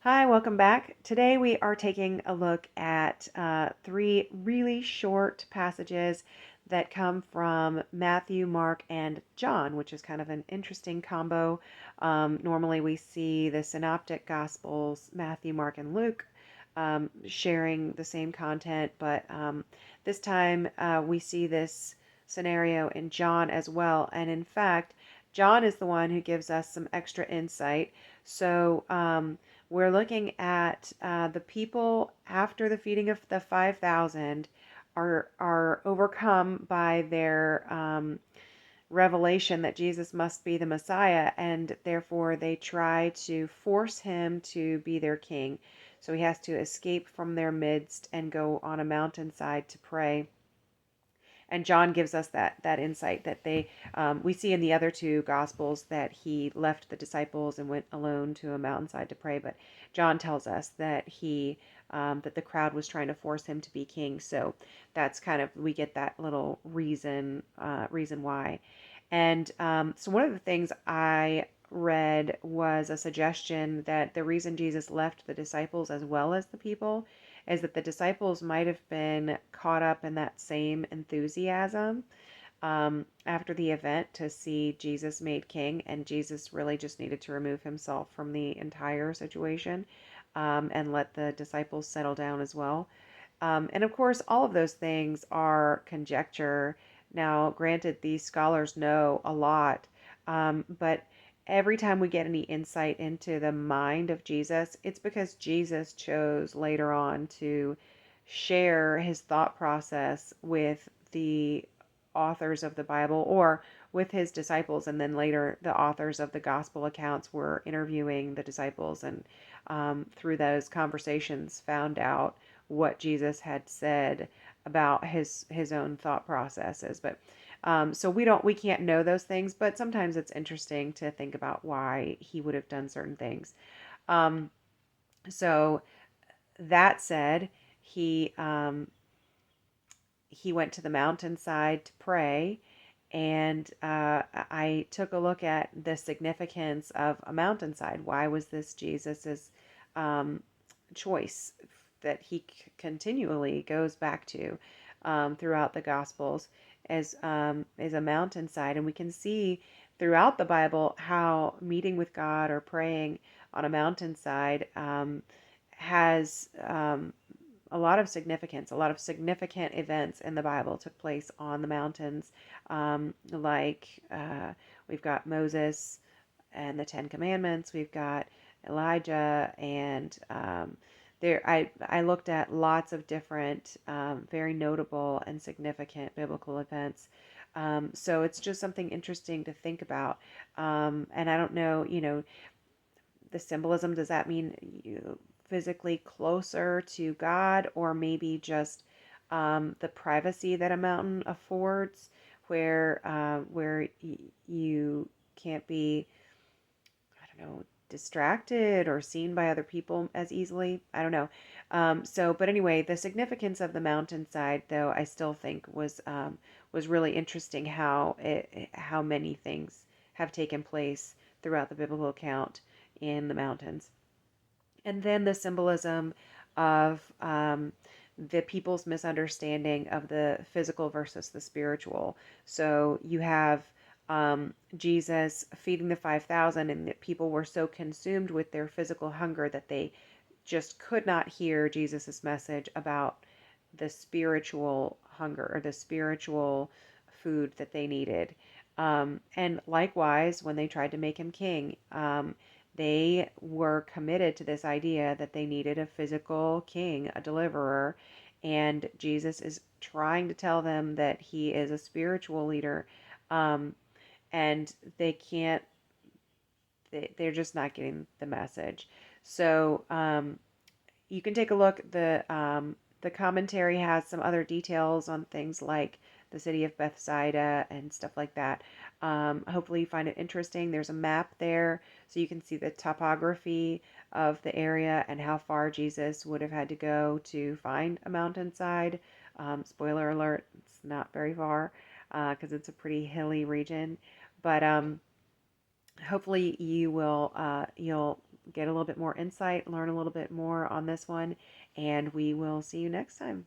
Hi, welcome back. Today we are taking a look at three really short passages that come from Matthew, Mark, and John, which is kind of an interesting combo. Normally we see the synoptic gospels, Matthew, Mark, and Luke, sharing the same content, but this time we see this scenario in John as well. And in fact, John is the one who gives us some extra insight. So, we're looking at the people after the feeding of the 5,000 are overcome by their revelation that Jesus must be the Messiah, and therefore they try to force him to be their king. So he has to escape from their midst and go on a mountainside to pray. And John gives us that insight that we see in the other two gospels that he left the disciples and went alone to a mountainside to pray, but John tells us that that the crowd was trying to force him to be king. So that's kind of we get that little reason why. And so one of the things I read was a suggestion that the reason Jesus left the disciples as well as the people is that the disciples might have been caught up in that same enthusiasm after the event to see Jesus made king, and Jesus really just needed to remove himself from the entire situation and let the disciples settle down as well. And of course, all of those things are conjecture. Now, granted, these scholars know a lot, but every time we get any insight into the mind of Jesus, it's because Jesus chose later on to share his thought process with the authors of the Bible or with his disciples. And then later, the authors of the gospel accounts were interviewing the disciples and through those conversations found out what Jesus had said about his own thought processes. But so we can't know those things, but sometimes it's interesting to think about why he would have done certain things. Um, so that said, he went to the mountainside to pray, and I took a look at the significance of a mountainside. Why was this Jesus's um, choice that he continually goes back to throughout the Gospels as a mountainside? And we can see throughout the Bible how meeting with God or praying on a mountainside has a lot of significance. A lot of significant events in the Bible took place on the mountains, like we've got Moses and the Ten Commandments. We've got Elijah, and I looked at lots of different, very notable and significant biblical events. So it's just something interesting to think about. And I don't know, the symbolism. Does that mean you physically closer to God, or maybe just the privacy that a mountain affords, where you can't be, I don't know, distracted or seen by other people as easily. I don't know. But anyway, the significance of the mountainside, though, I still think was really interesting. How many things have taken place throughout the biblical account in the mountains, and then the symbolism of the people's misunderstanding of the physical versus the spiritual. So you have Jesus feeding the 5,000, and the people were so consumed with their physical hunger that they just could not hear Jesus's message about the spiritual hunger or the spiritual food that they needed. And likewise, when they tried to make him king, they were committed to this idea that they needed a physical king, a deliverer, and Jesus is trying to tell them that he is a spiritual leader, um, and they're just not getting the message. So you can take a look. The commentary has some other details on things like the city of Bethsaida and stuff like that. Hopefully, you find it interesting. There's a map there, so you can see the topography of the area and how far Jesus would have had to go to find a mountainside. Spoiler alert: it's not very far because it's a pretty hilly region. But hopefully, you'll get a little bit more insight, learn a little bit more on this one, and we will see you next time.